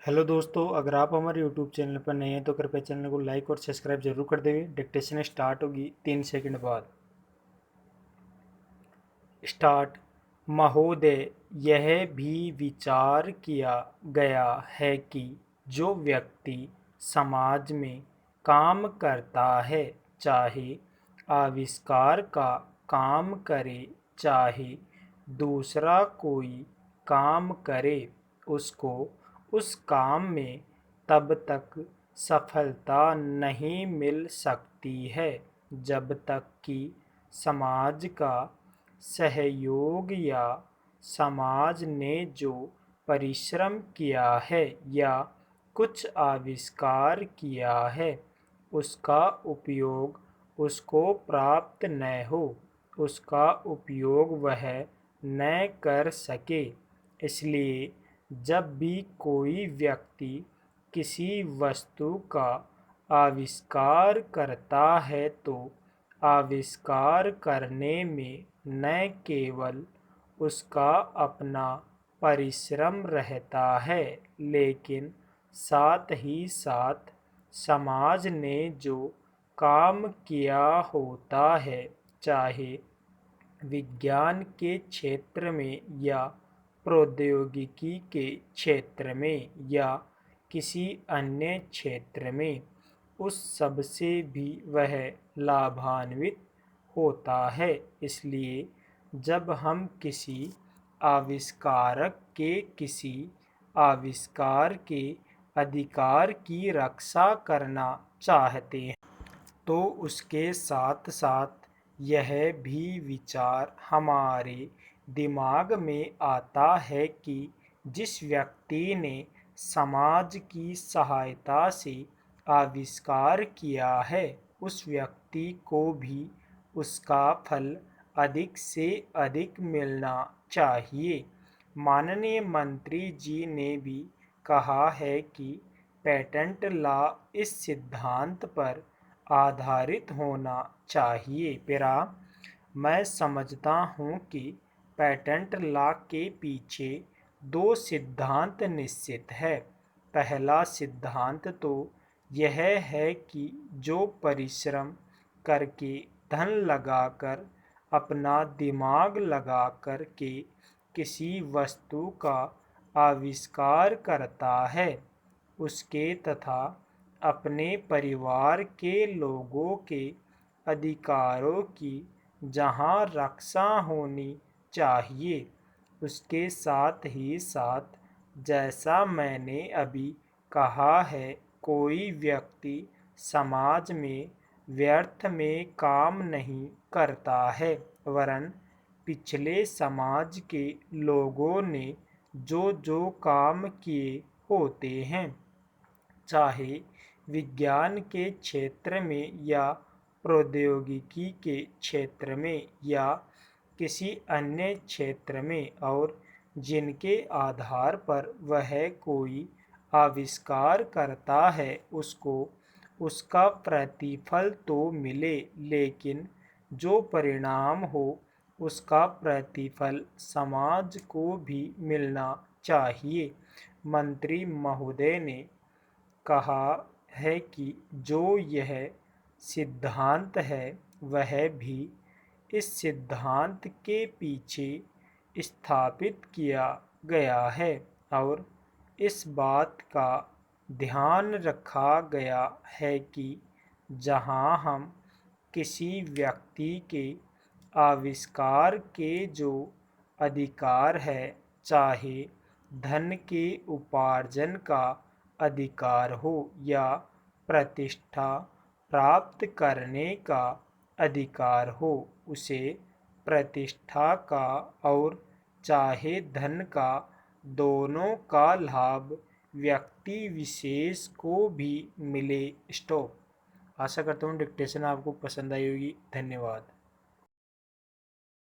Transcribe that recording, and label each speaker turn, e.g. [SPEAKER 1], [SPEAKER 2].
[SPEAKER 1] Hello दोस्तों, अगर आप हमारे यूट्यूब चैनल पर नए हैं तो कृपया चैनल को लाइक और सब्सक्राइब जरूर कर देंगे। डिक्टेशन स्टार्ट होगी 3 सेकंड बाद। स्टार्ट। महोदय, यह भी विचार किया गया है कि जो व्यक्ति समाज में काम करता है, चाहे आविष्कार का काम करे चाहे दूसरा कोई काम करे, उसको उस काम में तब तक सफलता नहीं मिल सकती है जब तक कि समाज का सहयोग या समाज ने जो परिश्रम किया है या कुछ आविष्कार किया है, उसका उपयोग उसको प्राप्त न हो, उसका उपयोग वह न कर सके। इसलिए जब भी कोई व्यक्ति किसी वस्तु का आविष्कार करता है तो आविष्कार करने में न केवल उसका अपना परिश्रम रहता है, लेकिन साथ ही साथ समाज ने जो काम किया होता है, चाहे विज्ञान के क्षेत्र में या प्रौद्योगिकी के क्षेत्र में या किसी अन्य क्षेत्र में, उस सब से भी वह लाभान्वित होता है। इसलिए जब हम किसी आविष्कारक के किसी आविष्कार के अधिकार की रक्षा करना चाहते हैं, तो उसके साथ साथ यह भी विचार हमारे दिमाग में आता है कि जिस व्यक्ति ने समाज की सहायता से आविष्कार किया है, उस व्यक्ति को भी उसका फल अधिक से अधिक मिलना चाहिए। माननीय मंत्री जी ने भी कहा है कि पेटेंट लॉ इस सिद्धांत पर आधारित होना चाहिए। पेरा, मैं समझता हूँ कि पेटेंट लॉ के पीछे दो सिद्धांत निश्चित है। पहला सिद्धांत तो यह है कि जो परिश्रम करके धन लगाकर अपना दिमाग लगा कर के किसी वस्तु का आविष्कार करता है, उसके तथा अपने परिवार के लोगों के अधिकारों की जहाँ रक्षा होनी चाहिए, उसके साथ ही साथ जैसा मैंने अभी कहा है, कोई व्यक्ति समाज में व्यर्थ में काम नहीं करता है, वरन पिछले समाज के लोगों ने जो जो काम किए होते हैं, चाहे विज्ञान के क्षेत्र में या प्रौद्योगिकी के क्षेत्र में या किसी अन्य क्षेत्र में, और जिनके आधार पर वह कोई आविष्कार करता है, उसको उसका प्रतिफल तो मिले, लेकिन जो परिणाम हो उसका प्रतिफल समाज को भी मिलना चाहिए। मंत्री महोदय ने कहा है कि जो यह सिद्धांत है, वह भी इस सिद्धांत के पीछे स्थापित किया गया है और इस बात का ध्यान रखा गया है कि जहां हम किसी व्यक्ति के आविष्कार के जो अधिकार है, चाहे धन के उपार्जन का अधिकार हो या प्रतिष्ठा प्राप्त करने का अधिकार हो, उसे प्रतिष्ठा का और चाहे धन का, दोनों का लाभ व्यक्ति विशेष को भी मिले। स्टॉप। आशा करता हूँ डिक्टेशन आपको पसंद आई होगी। धन्यवाद।